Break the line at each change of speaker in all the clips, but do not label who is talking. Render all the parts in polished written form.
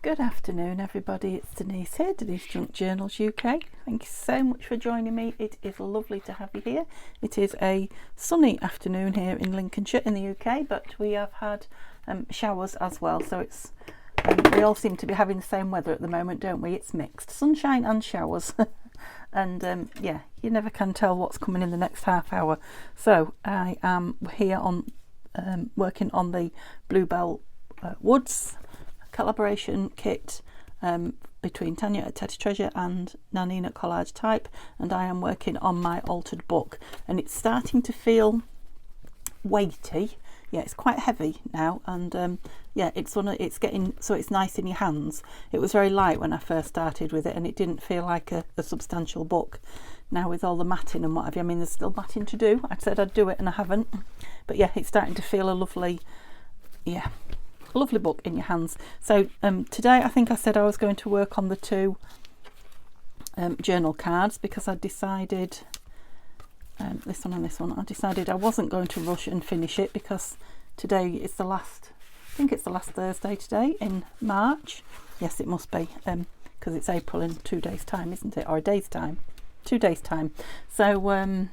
Good afternoon everybody, it's Denise here, Denise Junk Journals UK. Thank you so much for joining me. It is lovely to have you here. It is a sunny afternoon here in Lincolnshire in the UK, but we have had showers as well, so it's we all seem to be having the same weather at the moment, don't we? It's mixed, sunshine and showers. And yeah, you never can tell what's coming in the next half hour. So I am here on working on the Bluebell Woods collaboration kit between Tania at Tatty and Nanine at CollageType, and I am working on my altered book, and it's starting to feel weighty. Yeah, it's quite heavy now, and yeah, it's getting so it's nice in your hands. It was very light when I first started with it, and it didn't feel like a substantial book. Now with all the matting and what have you, I mean, there's still matting to do. I said I'd do it and I haven't, but yeah, it's starting to feel a lovely, yeah, lovely book in your hands. So today I think I said I was going to work on the two journal cards, because I decided this one and this one, I decided I wasn't going to rush and finish it, because today is the last, I think it's the last Thursday today in March. Yes, it must be, because it's April in 2 days time, isn't it? Or a day's time, 2 days time. So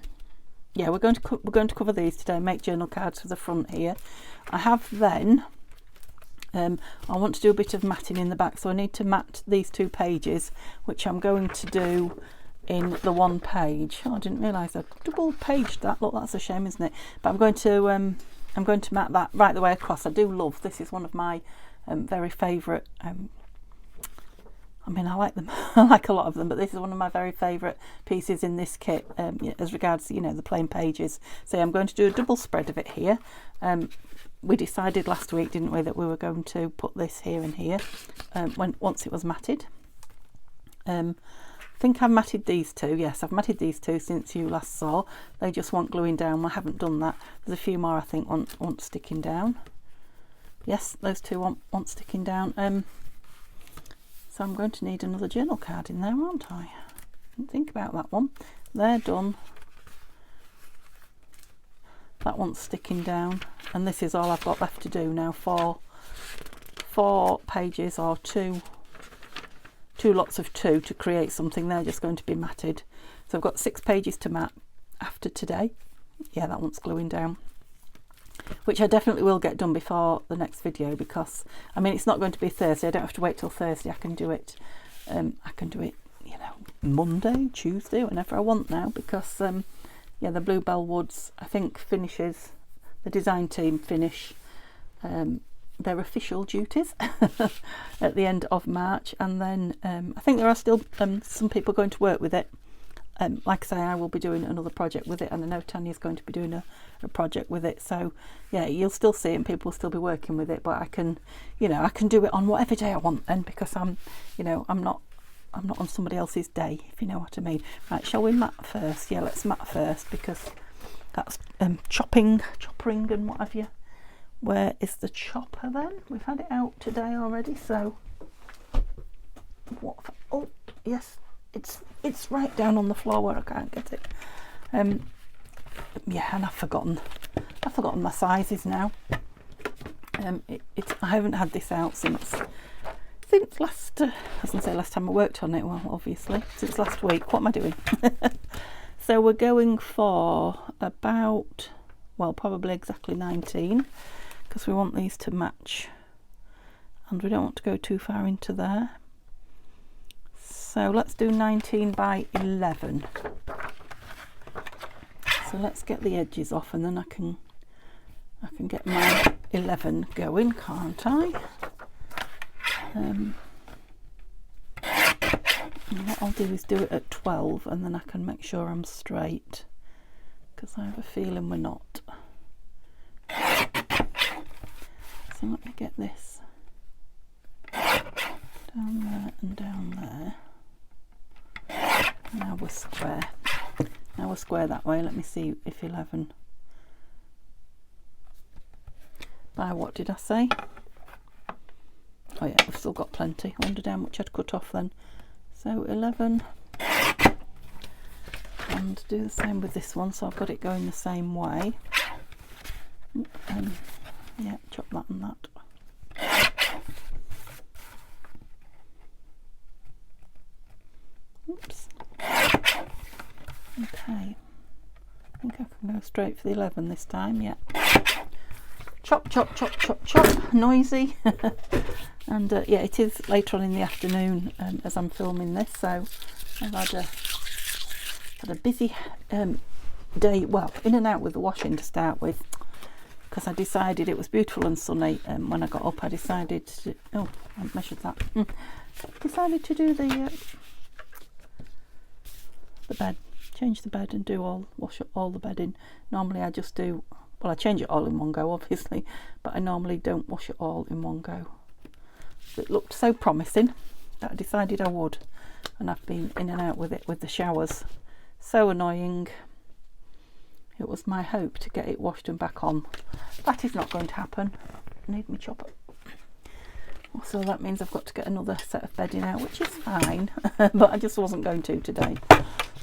yeah, we're going to cover these today, make journal cards for the front here. I have then I want to do a bit of matting in the back, so I need to mat these 2 pages, which I'm going to do in the one page. Oh, I didn't realise I double paged that. Look, that's a shame, isn't it? But I'm going to mat that right the way across. I do love this. Is one of my very favourite. I mean, I like them. I like a lot of them, but this is one of my very favourite pieces in this kit as regards, you know, the plain pages. So I'm going to do a double spread of it here. We decided last week, didn't we, that we were going to put this here and here once it was matted. I think I've matted these 2. Yes, I've matted these 2 since you last saw. They just want gluing down. I haven't done that. There's a few more I think want sticking down. Yes, those 2 want sticking down. So I'm going to need another journal card in there, aren't I? Didn't think about that one. They're done. That one's sticking down, and this is all I've got left to do now. 4 pages, or 2 lots of 2 to create something. They're just going to be matted. So I've got 6 pages to mat after today. Yeah, that one's gluing down, which I definitely will get done before the next video, because I mean, it's not going to be Thursday. I don't have to wait till Thursday. I can do it you know, Monday, Tuesday, whenever I want now, because yeah, the Bluebell Woods, I think, finishes, the design team finish their official duties at the end of March, and then I think there are still some people going to work with it. Like I say, I will be doing another project with it, and I know Tania's going to be doing a project with it. So yeah, you'll still see it and people will still be working with it, but I can, you know, I can do it on whatever day I want then, because I'm, you know, I'm not on somebody else's day, if you know what I mean. Right, shall we mat first? Yeah, let's mat first, because that's choppering and what have you. Where is the chopper then? We've had it out today already, so what? Oh yes, it's right down on the floor where I can't get it. Yeah, and I've forgotten my sizes now. I haven't had this out since last, I was going to say last time I worked on it, well, obviously, since last week. What am I doing? So we're going for about, well, probably exactly 19, because we want these to match, and we don't want to go too far into there. So let's do 19 by 11. So let's get the edges off, and then I can get my 11 going, can't I? And what I'll do is do it at 12, and then I can make sure I'm straight, because I have a feeling we're not. So let me get this down there and down there. Now we're square. Now we're square that way. Let me see if 11 by what did I say? Oh yeah, we've still got plenty. I wondered how much I'd cut off then. So 11, and do the same with this one, so I've got it going the same way. Yeah, chop that and that. Okay, I think I can go straight for the 11 this time. Yeah. Chop, chop, chop, chop, chop. Noisy. And yeah, it is later on in the afternoon as I'm filming this, so I've had a busy day. Well, in and out with the washing to start with, because I decided it was beautiful and sunny. When I got up, I decided to. Oh, I measured that. Decided to do the bed, change the bed, and wash up all the bedding. Normally, I just do. Well, I change it all in one go, obviously, but I normally don't wash it all in one go. It looked so promising that I decided I would, and I've been in and out with it with the showers. So annoying. It was my hope to get it washed and back on. That is not going to happen. I need my chopper. So that means I've got to get another set of bedding out, which is fine, but I just wasn't going to today,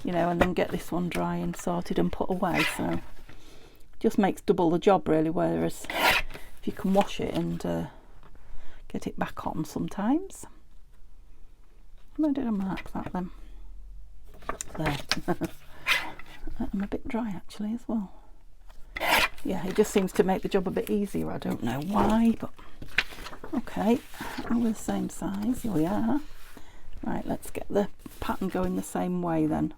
you know, and then get this one dry and sorted and put away. So it just makes double the job really, whereas if you can wash it and get it back on sometimes. Where did I mark that then? There. I'm a bit dry actually as well. Yeah, it just seems to make the job a bit easier. I don't know why, but okay. We're the same size. Here we are. Right, let's get the pattern going the same way then.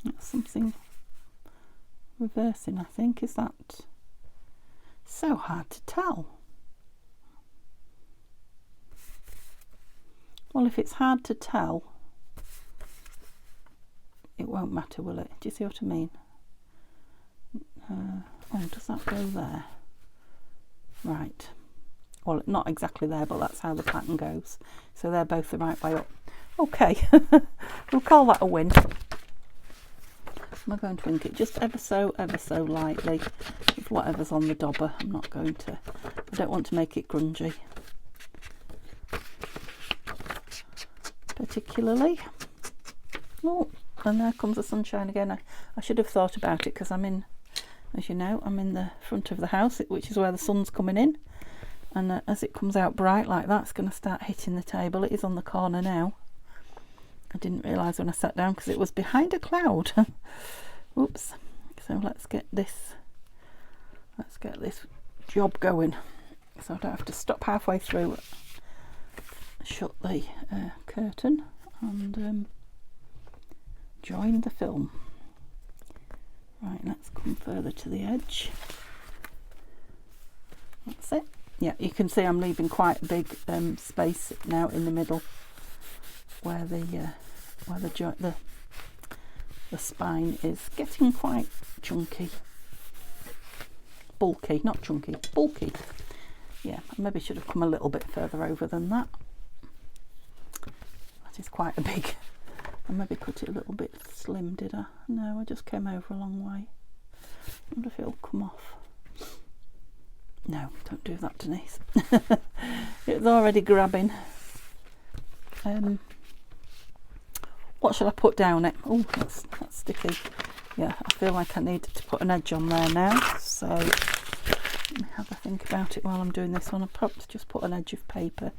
That's something reversing, I think. Is that so hard to tell? Well, if it's hard to tell, it won't matter, will it? Do you see what I mean? Oh, does that go there? Right. Well, not exactly there, but that's how the pattern goes. So they're both the right way up. Okay, we'll call that a win. Am I going to ink it just ever so lightly with whatever's on the dobber? I'm not going to. I don't want to make it grungy. Particularly. Oh, and there comes the sunshine again. I should have thought about it because I'm in, as you know, I'm in the front of the house, which is where the sun's coming in. And as it comes out bright like that, it's going to start hitting the table. It is on the corner now. I didn't realise when I sat down because it was behind a cloud. Oops. So let's get this job going. So I don't have to stop halfway through. Shut the curtain and join the film. Right, let's come further to the edge. That's it. Yeah, you can see I'm leaving quite a big space now in the middle where the spine is getting quite chunky. Bulky, not chunky, bulky. Yeah, I maybe should have come a little bit further over than that. That is quite a big. I maybe cut it a little bit slim, did I? No, I just came over a long way. I wonder if it'll come off. No, don't do that, Denise. It's already grabbing. What shall I put down it? Oh, that's sticky. Yeah, I feel like I need to put an edge on there now. So let me have a think about it while I'm doing this one. I'll perhaps just put an edge of paper.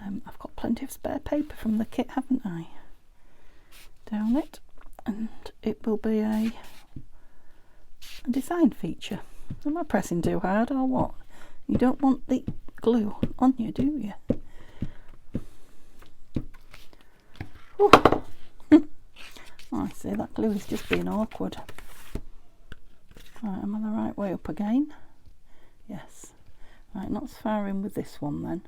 I've got plenty of spare paper from the kit, haven't I? Down it, and it will be a design feature. Am I pressing too hard or what? You don't want the glue on you, do you? Oh, I see, that glue is just being awkward. Right, am I the right way up again? Yes. Right, not as far in with this one then.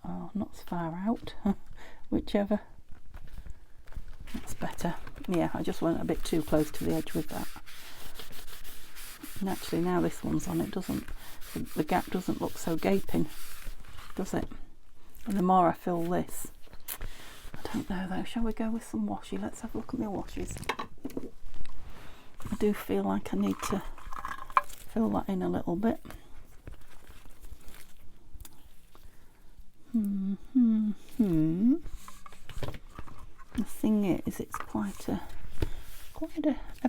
Oh, not as far out. Whichever. That's better. Yeah, I just went a bit too close to the edge with that. And actually now this one's on, it doesn't, the gap doesn't look so gaping, does it? And the more I fill this, I don't know though, shall we go with some washi? Let's have a look at my washes. I do feel like I need to fill that in a little bit. The thing is, it's quite a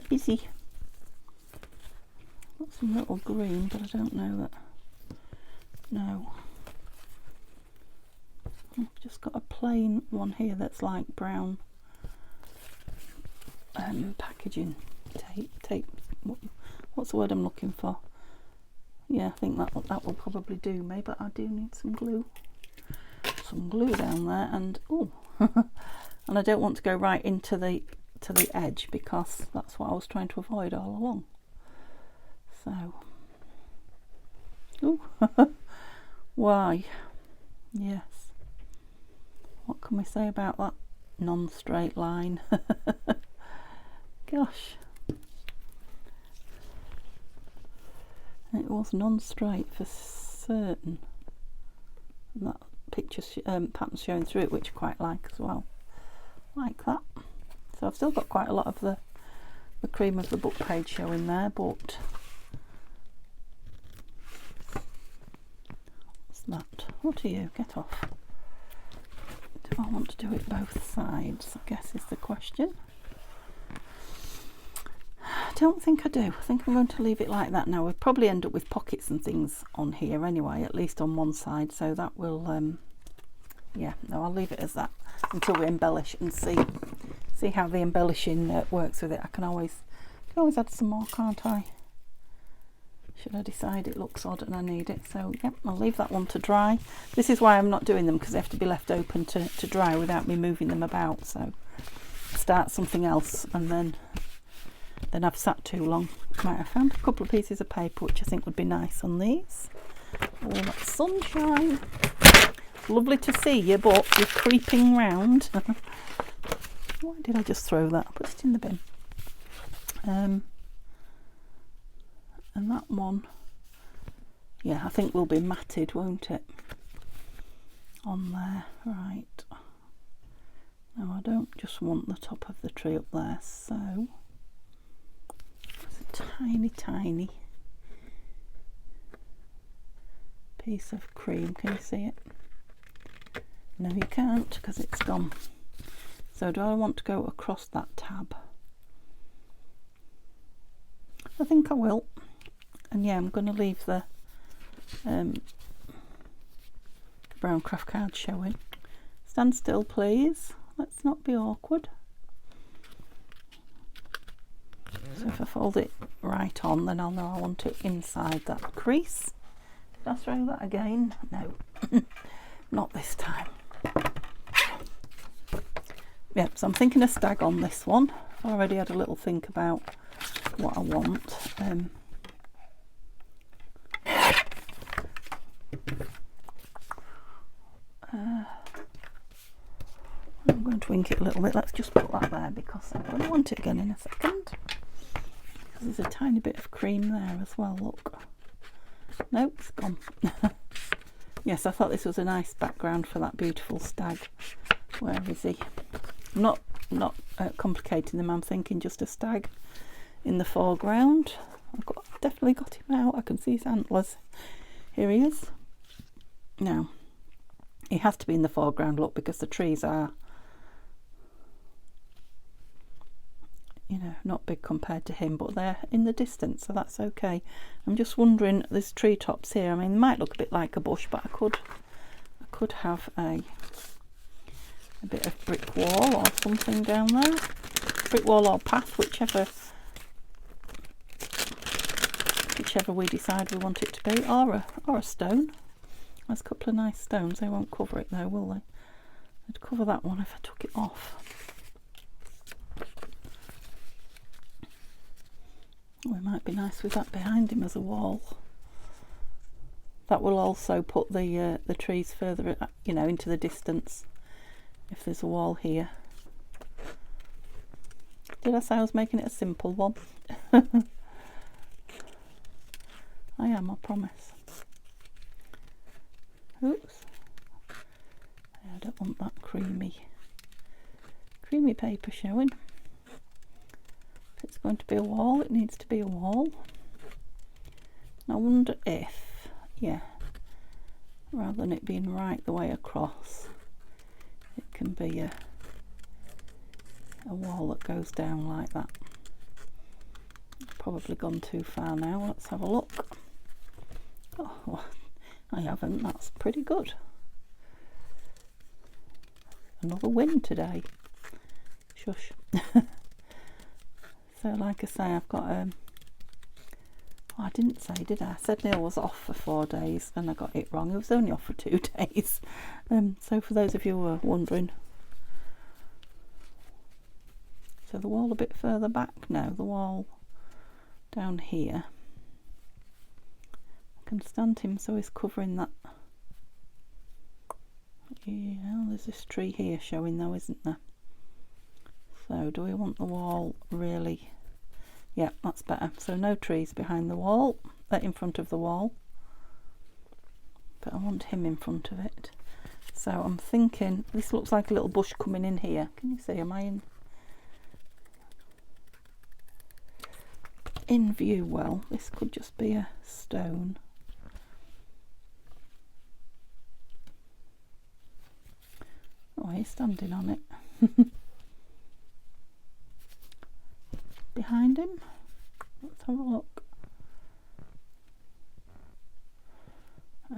busy. Got some little green, but I don't know that. No, I've just got a plain one here that's like brown packaging tape. What's the word I'm looking for? Yeah, I think that will probably do me, but I do need some glue down there, and oh, and I don't want to go right into the edge, because that's what I was trying to avoid all along. So, oh, why? Yes. What can we say about that non-straight line? Gosh. It was non-straight for certain. And that picture pattern's showing through it, which I quite like as well. Like that. So I've still got quite a lot of the cream of the book page showing there, but what's that? What are you? Get off. Do I want to do it both sides, I guess is the question. I don't think I do. I think I'm going to leave it like that now. We'll probably end up with pockets and things on here anyway, at least on one side, so that will yeah, no, I'll leave it as that until we embellish and see how the embellishing works with it. I can always add some more, can't I? Should I decide it looks odd and I need it. So yep, I'll leave that one to dry. This is why I'm not doing them, because they have to be left open to dry without me moving them about. So start something else, and then I've sat too long. Right, I found a couple of pieces of paper which I think would be nice on these. Oh, that sunshine. Lovely to see you, but you're creeping round. Why did I just throw that? Put it in the bin. And that one, yeah, I think will be matted, won't it? On there, right. Now I don't just want the top of the tree up there, so it's a tiny piece of cream. Can you see it? No, you can't, because it's gone. So do I want to go across that tab? I think I will. And yeah, I'm going to leave the brown craft card showing. Stand still, please. Let's not be awkward. So if I fold it right on, then I'll know I want it inside that crease. Did I throw that again? No, not this time. Yep, so I'm thinking a stag on this one. I've already had a little think about what I want. I'm going to ink it a little bit. Let's just put that there, because I'm going to want it again in a second. Because there's a tiny bit of cream there as well, look. Nope, it's gone. Yes, I thought this was a nice background for that beautiful stag. Where is he? I'm not complicating them. I'm thinking just a stag in the foreground. I've definitely got him out. I can see his antlers. Here he is. Now, he has to be in the foreground, look, because the trees are, you know, not big compared to him, but they're in the distance, so that's okay. I'm just wondering, there's treetops here. I mean, they might look a bit like a bush, but I could have a bit of brick wall or something down there. Brick wall or path, whichever we decide we want it to be, or a stone. There's a couple of nice stones. They won't cover it though, will they? They'd cover that one if I took it off. Oh, it might be nice with that behind him as a wall. That will also put the trees further, you know, into the distance if there's a wall here. Did I say I was making it a simple one? I am, I promise. Oops. I don't want that creamy paper showing. If it's going to be a wall, it needs to be a wall. I wonder if, yeah, rather than it being right the way across, it can be a wall that goes down like that. Probably gone too far now. Let's have a look. Oh, I haven't. That's pretty good. another win today. Shush. So like I say, I've got oh, I didn't say, did I? I said Neil was off for 4 days and I got it wrong. He was only off for 2 days. So for those of you who are wondering, so the wall a bit further back now, the wall down here, I can stand him so he's covering that. Yeah, there's this tree here showing though, isn't there? So do we want the wall really? Yeah, that's better. So no trees behind the wall, in front of the wall, but I want him in front of it. So I'm thinking this looks like a little bush coming in here. Can you see? Am I in view? Well, this could just be a stone. Oh, he's standing on it. Behind him, let's have a look. It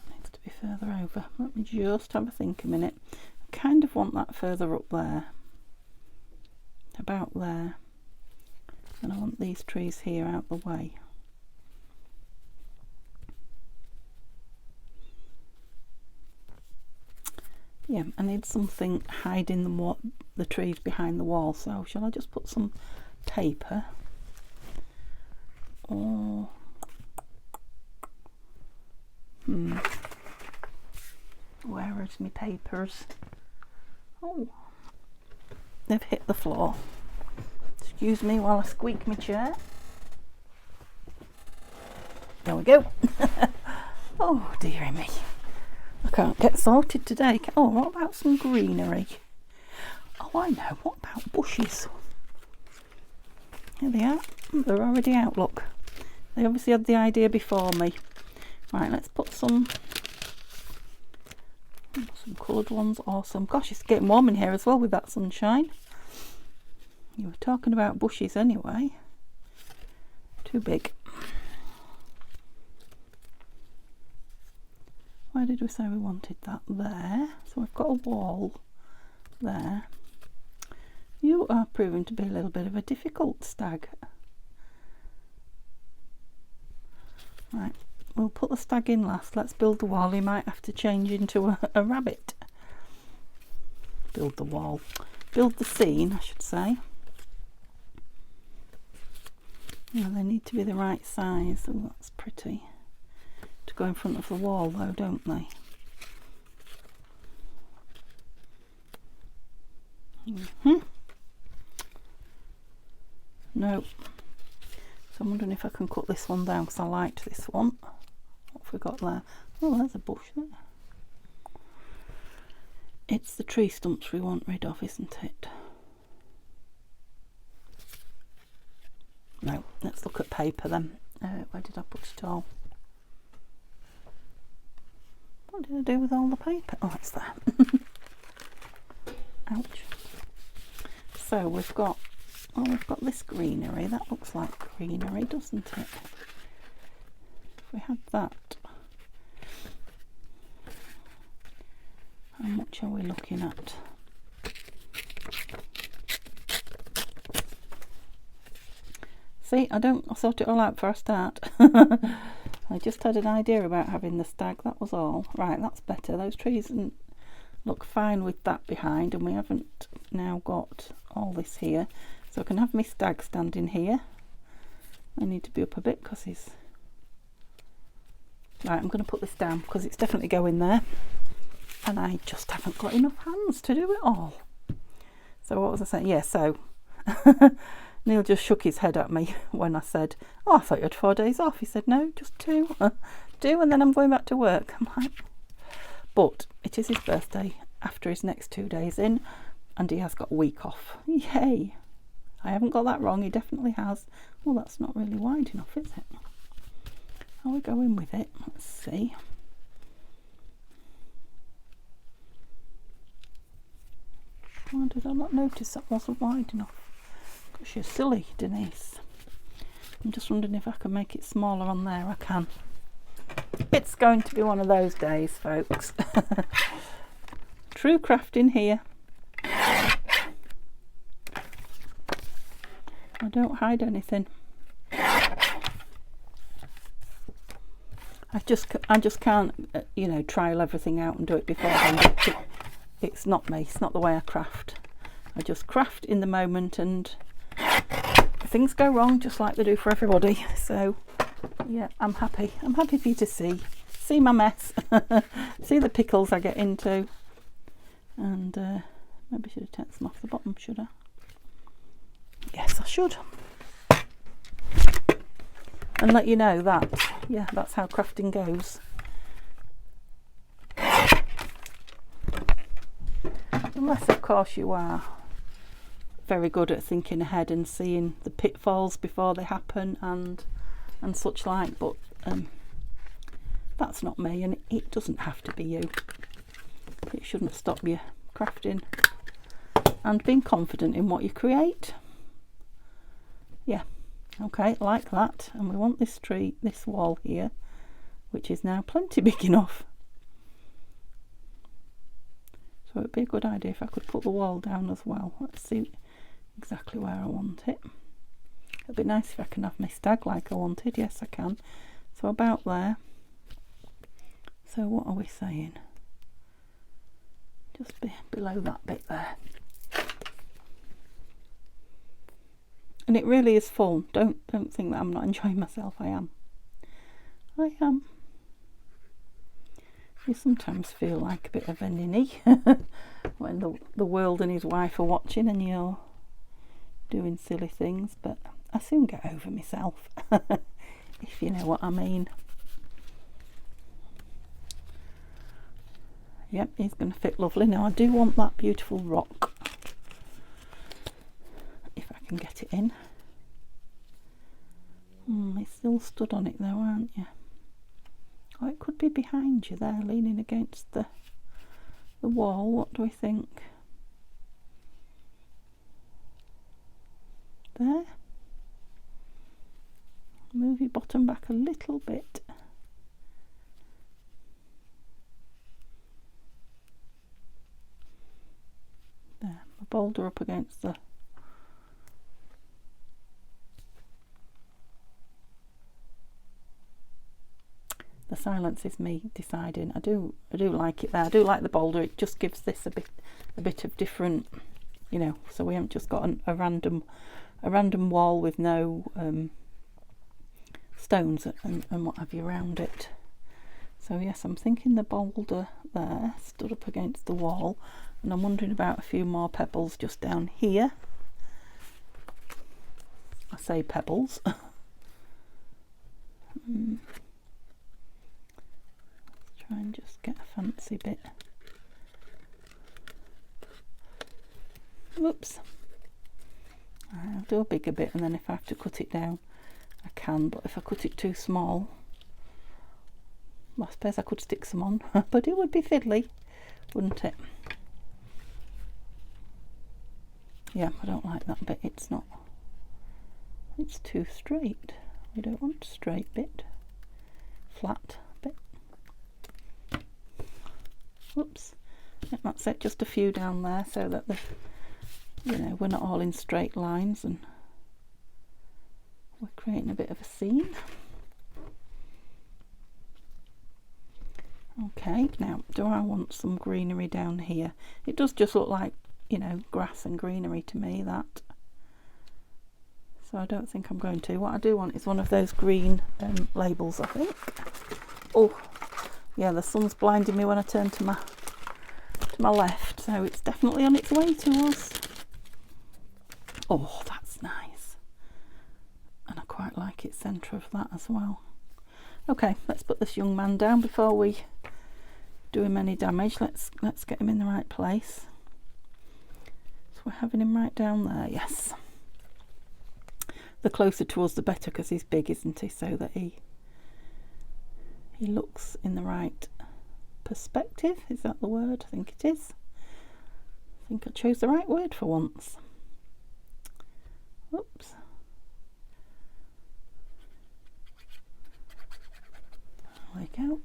needs to be further over. Let me just have a think a minute. I kind of want that further up there, about there, and I want these trees here out the way. Yeah, I need something hiding the trees behind the wall, so shall I just put some paper? Or where is my papers? Oh, they've hit the floor. Excuse me while I squeak my chair. There we go. Oh dearie me, I can't get sorted today. Oh, what about some greenery? Oh, I know. What about bushes? Here they are. They're already out, look. They obviously had the idea before me. Right, let's put some coloured ones. Awesome. Gosh, it's getting warm in here as well with that sunshine. You were talking about bushes anyway. Too big. Where did we say we wanted that? There. So we've got a wall there. You are proving to be a little bit of a difficult stag. Right, we'll put the stag in last. Let's build the wall. He might have to change into a rabbit. Build the wall. Build the scene, I should say. Well, they need to be the right size. Oh, that's pretty. To go in front of the wall though, don't they? No. So I'm wondering if I can cut this one down because I liked this one. What have we got there? Oh, there's a bush there. It's the tree stumps we want rid of, isn't it? No, let's look at paper then. Where did I put it all? What did I do with all the paper? Oh, it's there. Ouch. So we've got this greenery. That looks like greenery, doesn't it? If we had that, how much are we looking at? See, I sort it all out before I start. I just had an idea about having the stag, that was all. Right, that's better. Those trees look fine with that behind, and we haven't now got all this here. So I can have my stag standing here. I need to be up a bit because he's... Right, I'm going to put this down because it's definitely going there. And I just haven't got enough hands to do it all. So what was I saying? Yeah, so... Neil just shook his head at me when I said, oh, I thought you had 4 days off. He said, no, just 2. 2 and then I'm going back to work. I'm like, but it is his birthday after his next 2 days in, and he has got a week off. Yay! I haven't got that wrong, he definitely has. Well, that's not really wide enough, is it? How are we going with it? Let's see. Why did I not notice that wasn't wide enough? Gosh, you're silly, Denise. I'm just wondering if I can make it smaller on there. I can. It's going to be one of those days, folks. True crafting here. I don't hide anything. I just can't, you know, trial everything out and do it beforehand. It's not me. It's not the way I craft. I just craft in the moment, and things go wrong just like they do for everybody. So yeah, I'm happy. I'm happy for you to see my mess, see the pickles I get into, and maybe I should have taken some off the bottom, should I? Yes, I should. And let you know that, yeah, that's how crafting goes. Unless, of course, you are very good at thinking ahead and seeing the pitfalls before they happen and such like, but that's not me, and it doesn't have to be you. It shouldn't stop you crafting and being confident in what you create. Yeah, okay, like that. And we want this tree, this wall here, which is now plenty big enough. So it'd be a good idea if I could put the wall down as well. Let's see exactly where I want it. It'd be nice if I can have my stag like I wanted. Yes, I can. So about there. So what are we saying? Just below that bit there. And it really is full. Don't think that I'm not enjoying myself. I am. I am. You sometimes feel like a bit of a ninny when the world and his wife are watching and you're doing silly things, but I soon get over myself, if you know what I mean. Yep, he's going to fit lovely. Now I do want that beautiful rock, if I can get it in. It's still stood on it though, aren't you? Oh, it could be behind you there, leaning against the wall. What do we think? There. Move your bottom back a little bit. There, a boulder up against the... The silence is me deciding. I do like it there. I do like the boulder. It just gives this a bit of different, you know. So we haven't just got a random wall with no stones and what have you around it. So yes, I'm thinking the boulder there stood up against the wall, and I'm wondering about a few more pebbles just down here. I say pebbles. Try and just get a fancy bit. Whoops. I'll do a bigger bit, and then if I have to cut it down I can, but if I cut it too small, well, I suppose I could stick some on, but it would be fiddly, wouldn't it? Yeah, I don't like that bit. It's too straight. We don't want a straight bit. Flat bit. Whoops. Yeah, that's it, just a few down there so that you know, we're not all in straight lines and we're creating a bit of a scene. Okay, now do I want some greenery down here? It does just look like, you know, grass and greenery to me, that. So I don't think I'm going to. What I do want is one of those green labels, I think. Oh, yeah, the sun's blinding me when I turn to my left, so it's definitely on its way to us. Oh, that's nice. And I quite like its centre of that as well. Okay, let's put this young man down before we do him any damage. Let's get him in the right place. So we're having him right down there, yes. The closer to us the better, because he's big, isn't he? So that he looks in the right perspective. Is that the word? I think it is. I think I chose the right word for once. Oops. We go.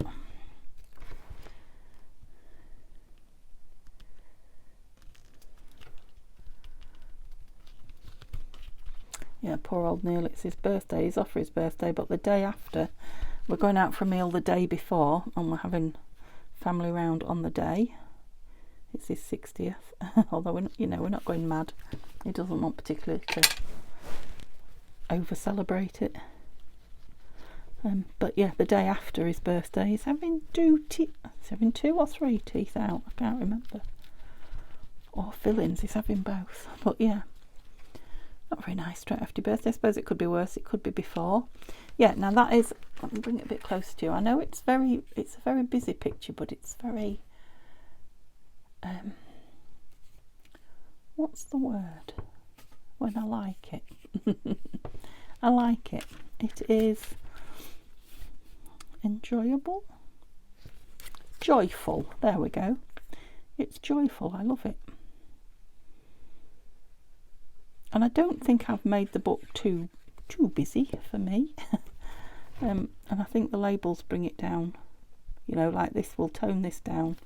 Yeah, poor old Neil, it's his birthday. He's off for his birthday, but the day after, we're going out for a meal the day before, and we're having family round on the day. It's his 60th, although we're not going mad. He doesn't want particularly to over celebrate it. But yeah, the day after his birthday, he's having two or three teeth out. I can't remember. Or fillings. He's having both. But yeah, not very nice straight after your birthday. I suppose it could be worse. It could be before. Yeah. Now that is. Let me bring it a bit closer to you. I know it's a very busy picture, but it's very. What's the word? When I like it. I like it. It is enjoyable. Joyful. There we go. It's joyful. I love it. And I don't think I've made the book too busy for me. And I think the labels bring it down. You know, like this will tone this down.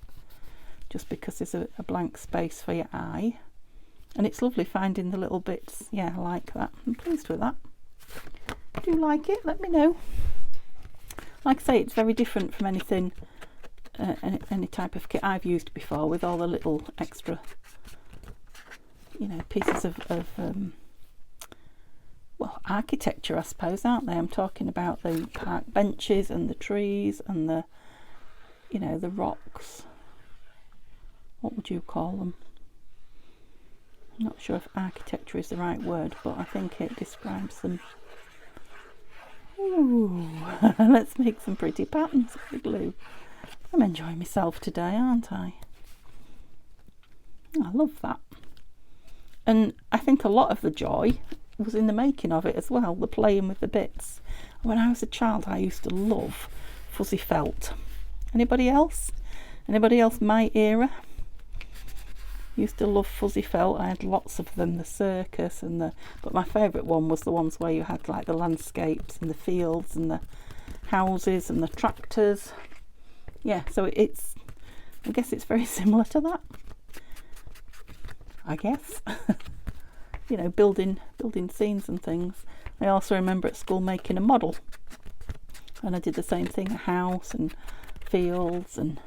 Just because there's a blank space for your eye. And it's lovely finding the little bits. Yeah, I like that. I'm pleased with that. Do you like it? Let me know. Like I say, it's very different from anything, any type of kit I've used before, with all the little extra, pieces of well, architecture, I suppose, aren't they? I'm talking about the park benches and the trees and the, the rocks. What would you call them? I'm not sure if architecture is the right word, but I think it describes them. Ooh, let's make some pretty patterns with the glue. I'm enjoying myself today, aren't I? I love that. And I think a lot of the joy was in the making of it as well, the playing with the bits. When I was a child, I used to love fuzzy felt. Anybody else? Anybody else my era? Used to love fuzzy felt. I had lots of them, the circus but my favourite one was the ones where you had like the landscapes and the fields and the houses and the tractors. Yeah, so I guess it's very similar to that. I guess. Building scenes and things. I also remember at school making a model, and I did the same thing, a house and fields and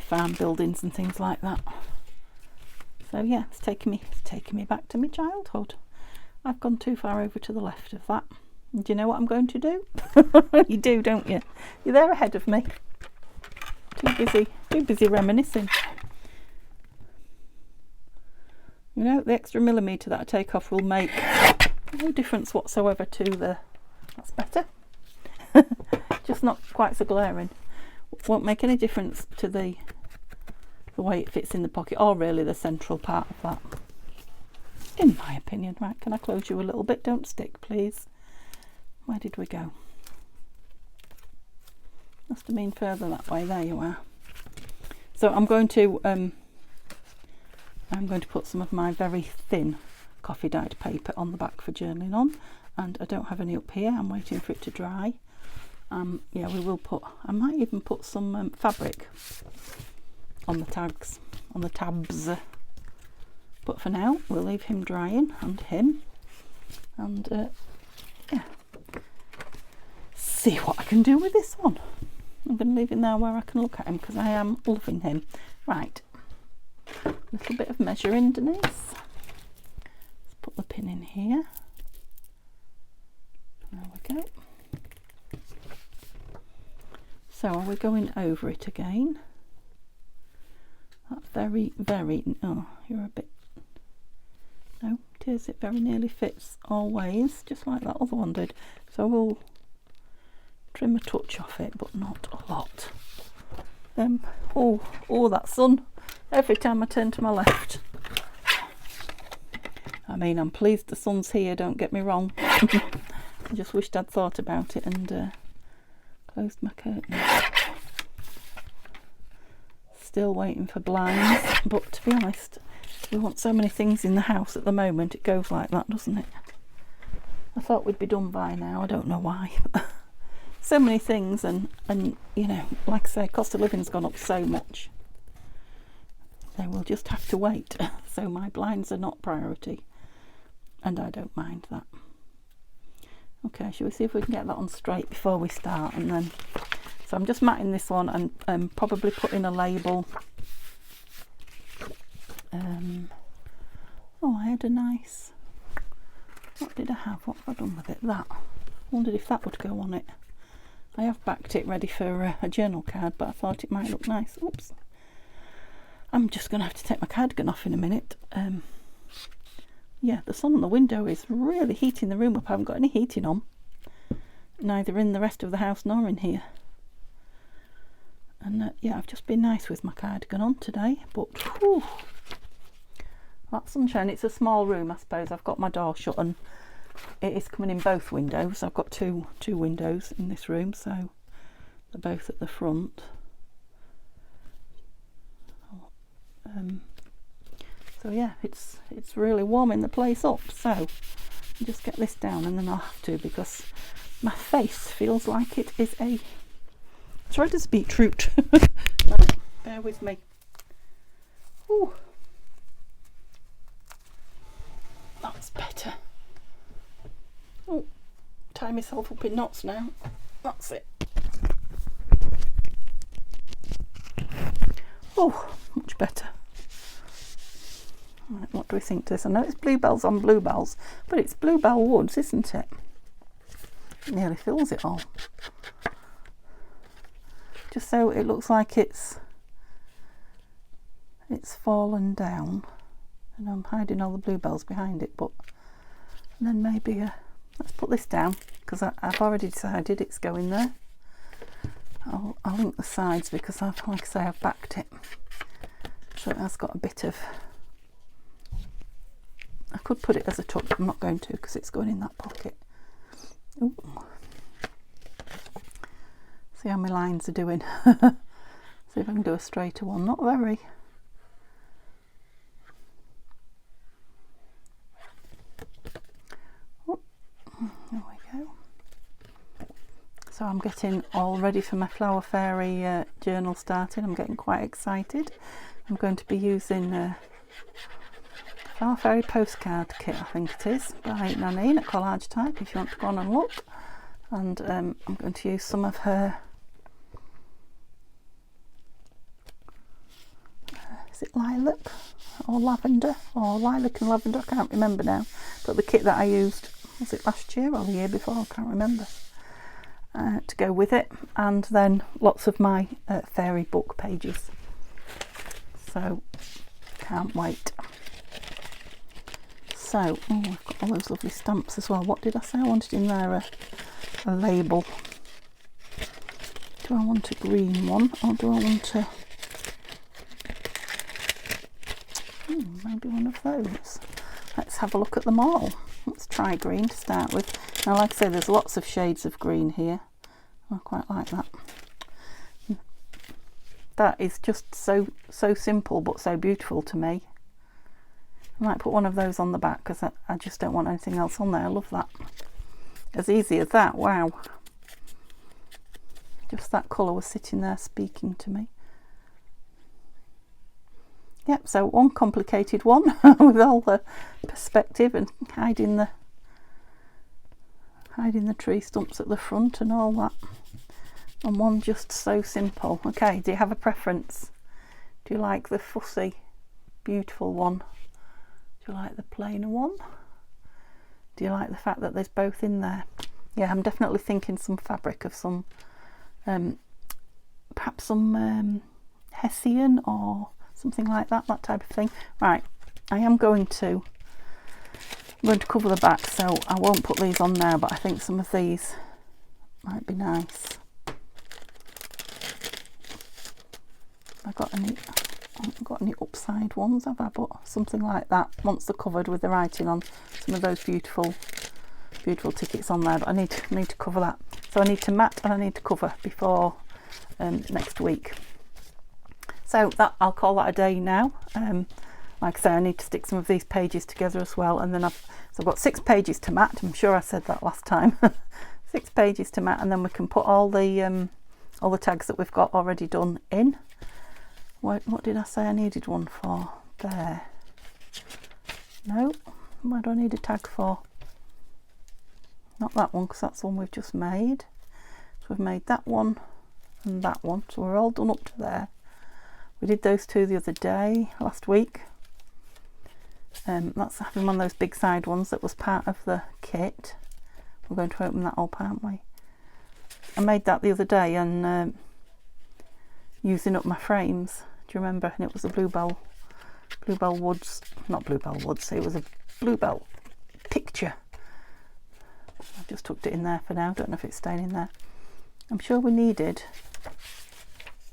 farm buildings and things like that. So yeah, it's taking me back to my childhood. I've gone too far over to the left of that. And do you know what I'm going to do? You do, don't you? You're there ahead of me. Too busy reminiscing. The extra millimetre that I take off will make no difference whatsoever to the. That's better. Just not quite so glaring. Won't make any difference to the way it fits in the pocket, or really the central part of that, in my opinion. Right, can I close you a little bit? Don't stick, please. Where did we go? Must have been further that way. There you are. So I'm going to put some of my very thin coffee dyed paper on the back for journaling on, and I don't have any up here. I'm waiting for it to dry. Yeah, I might even put some fabric on the tabs. But for now, we'll leave him drying, and him, and yeah, see what I can do with this one. I'm going to leave him there where I can look at him, because I am loving him. Right, a little bit of measuring, Denise. Let's put the pin in here. There we go. So are we going over it again? That very, oh, you're a bit, no, it is, it very nearly fits always, just like that other one did. So we'll trim a touch off it, but not a lot. Oh, that sun, every time I turn to my left. I mean, I'm pleased the sun's here, don't get me wrong. I just wished I'd thought about it and closed my curtains. Still waiting for blinds, but to be honest, we want so many things in the house at the moment, it goes like that, doesn't it? I thought we'd be done by now, I don't know why. so many things, and you know, like I say, cost of living's gone up so much. They will just have to wait. So my blinds are not priority, and I don't mind that. Okay, shall we see if we can get that on straight before we start? And then, so I'm just matting this one and probably putting a label. Oh, I had a nice, what did I have? What have I done with it? That. Wondered if that would go on it. I have backed it ready for a journal card, but I thought it might look nice. Oops. I'm just going to have to take my cardigan off in a minute. Yeah, the sun on the window is really heating the room up. I haven't got any heating on, neither in the rest of the house nor in here. And yeah, I've just been nice with my cardigan on today, but whew, that sunshine. It's a small room, I suppose. I've got my door shut and it is coming in both windows. I've got two windows in this room, so they're both at the front. So yeah, it's really warming the place up. So I'll just get this down, and then I'll have to, because my face feels like it is a shredders beetroot. Right, bear with me. Ooh, that's better. Oh, tie myself up in knots now. That's it. Oh, much better. Right, what do we think to this? I know it's bluebells on bluebells, but it's bluebell woods, isn't it? It nearly fills it all. Just so it looks like it's fallen down, and I'm hiding all the bluebells behind it. But then maybe let's put this down, because I've already decided it's going there. I'll link the sides, because like I say, I've backed it, so it has got a bit of. I could put it as a tuck, but I'm not going to, because it's going in that pocket. Ooh. See how my lines are doing. See if I can do a straighter one. Not very. Oh, there we go. So I'm getting all ready for my Flower Fairy journal starting. I'm getting quite excited. I'm going to be using Flower Fairy postcard kit, I think it is, by Nanine at CollageType, if you want to go on and look. And I'm going to use some of her, is it lilac or lavender, or lilac and lavender, I can't remember now, but the kit that I used, was it last year or the year before, I can't remember, to go with it. And then lots of my fairy book pages, so can't wait. So, oh, I've got all those lovely stamps as well. What did I say I wanted in there? A label. Do I want a green one, or do I want a maybe one of those? Let's have a look at them all. Let's try green to start with. Now, like I say, there's lots of shades of green here. I quite like that. That is just so simple, but so beautiful to me. I might put one of those on the back, because I just don't want anything else on there. I love that. As easy as that. Wow. Just that colour was sitting there speaking to me. Yep, so one complicated one with all the perspective and hiding the tree stumps at the front and all that. And one just so simple. Okay, do you have a preference? Do you like the fussy, beautiful one? Do you like the plainer one? Do you like the fact that there's both in there? Yeah, I'm definitely thinking some fabric of some, perhaps some Hessian or something like that type of thing. Right, I am going to cover the back, so I won't put these on now, but I think some of these might be nice. I haven't got any upside ones, have I? But something like that, once they're covered with the writing on, some of those beautiful tickets on there. But I need to cover that, so I need to mat and I need to cover before next week. So that, I'll call that a day now. Like I say, I need to stick some of these pages together as well, and then I've got 6 pages to mat. I'm sure I said that last time. 6 pages to mat, and then we can put all the tags that we've got already done in. What did I say I needed one for? There. No, what do I need a tag for? Not that one, because that's the one we've just made. So we've made that one and that one, so we're all done up to there. We did those two the other day, last week. That's having one of those big side ones that was part of the kit. We're going to open that up, aren't we? I made that the other day and using up my frames. Do you remember? And it was a Bluebell Woods, not Bluebell Woods, it was a Bluebell picture. I've just tucked it in there for now, don't know if it's staying in there. I'm sure we needed,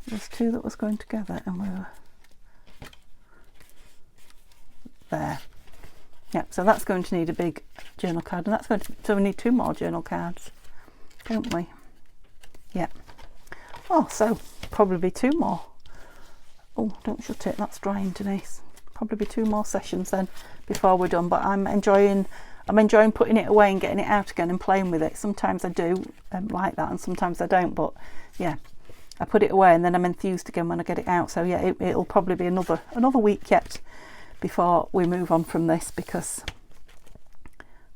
there's two that was going together and we were there. Yeah, so that's going to need a big journal card, and that's going to, so we need 2 more journal cards, don't we? Yeah. Oh, so probably 2 more. Oh, don't shut it, that's drying, Denise. Probably 2 more sessions then before we're done, but I'm enjoying putting it away and getting it out again and playing with it. Sometimes I do like that, and sometimes I don't, but yeah, I put it away and then I'm enthused again when I get it out. So yeah, it'll probably be another week yet before we move on from this, because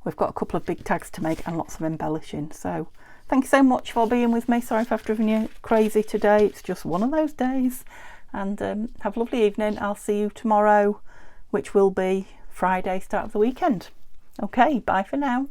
we've got a couple of big tags to make and lots of embellishing. So thank you so much for being with me. Sorry if I've driven you crazy today, it's just one of those days. And have a lovely evening. I'll see you tomorrow, which will be Friday, start of the weekend. Okay, bye for now.